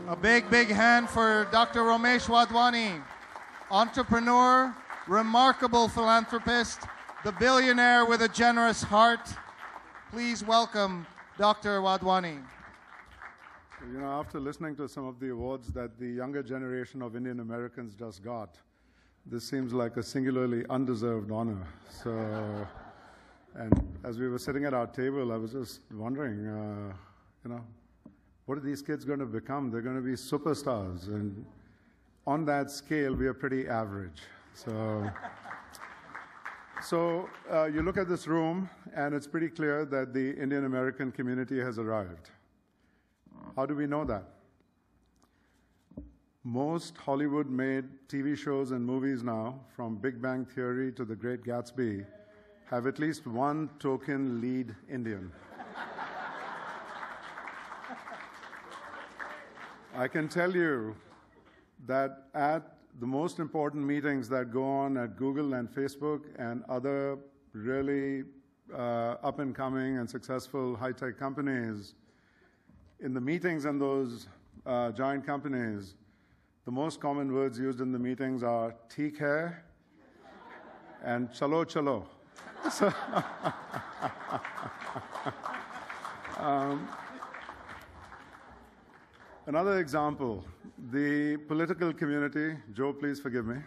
A big, big hand for Dr. Romesh Wadhwani, entrepreneur, remarkable philanthropist, the billionaire with a generous heart. Please welcome Dr. Wadhwani. You know, after listening to some of the awards that the younger generation of Indian Americans just got, this seems like a singularly undeserved honor. So, and as we were sitting at our table, I was just wondering, what are these kids going to become? They're going to be superstars. And on that scale, we are pretty average. So you look at this room, and it's pretty clear that the Indian American community has arrived. How do we know that? Most Hollywood-made TV shows and movies now, from Big Bang Theory to The Great Gatsby, have at least one token lead Indian. I can tell you that at the most important meetings that go on at Google and Facebook and other really up-and-coming and successful high-tech companies, in the meetings and those giant companies, the most common words used in the meetings are "theek hai" and "chalo chalo." So, another example, the political community, Joe, please forgive me,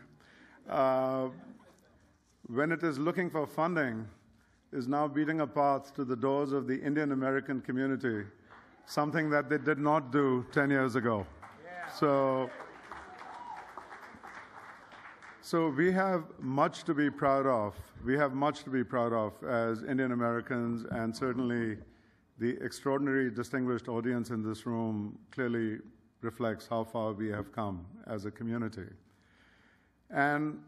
when it is looking for funding, is now beating a path to the doors of the Indian American community, something that they did not do 10 years ago. Yeah. So we have much to be proud of. We have much to be proud of as Indian Americans, and certainly the extraordinary distinguished audience in this room clearly reflects how far we have come as a community. And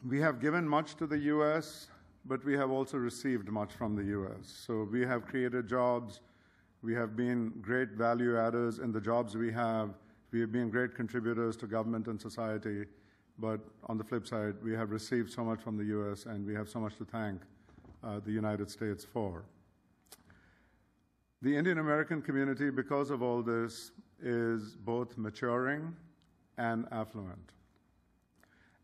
we have given much to the US, but we have also received much from the US. So we have created jobs. We have been great value adders in the jobs we have. We have been great contributors to government and society. But on the flip side, we have received so much from the US, and we have so much to thank the United States for. The Indian American community, because of all this, is both maturing and affluent.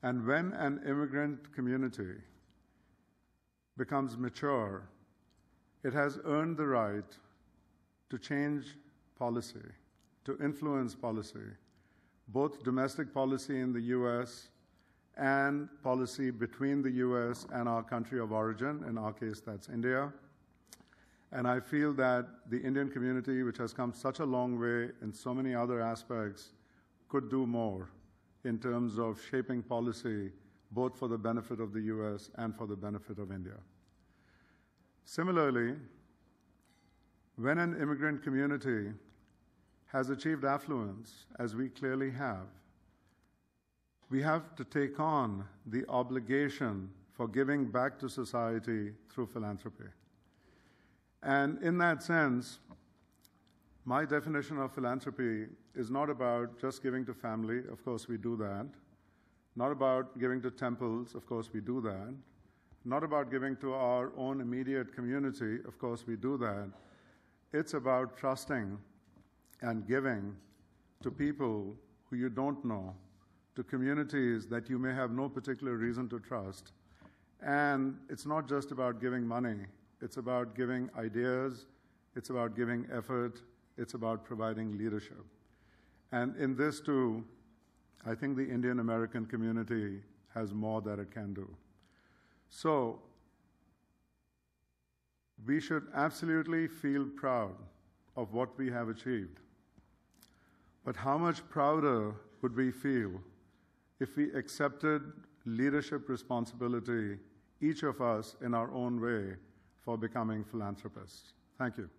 And when an immigrant community becomes mature, it has earned the right to change policy, to influence policy, both domestic policy in the US and policy between the US and our country of origin. In our case, that's India. And I feel that the Indian community, which has come such a long way in so many other aspects, could do more in terms of shaping policy, both for the benefit of the US and for the benefit of India. Similarly, when an immigrant community has achieved affluence, as we clearly have, we have to take on the obligation for giving back to society through philanthropy. And in that sense, my definition of philanthropy is not about just giving to family, of course we do that, not about giving to temples, of course we do that, not about giving to our own immediate community, of course we do that. It's about trusting and giving to people who you don't know, to communities that you may have no particular reason to trust. And it's not just about giving money. It's about giving ideas. It's about giving effort. It's about providing leadership. And in this, too, I think the Indian American community has more that it can do. So we should absolutely feel proud of what we have achieved. But how much prouder would we feel if we accepted leadership responsibility, each of us in our own way, for becoming philanthropists? Thank you.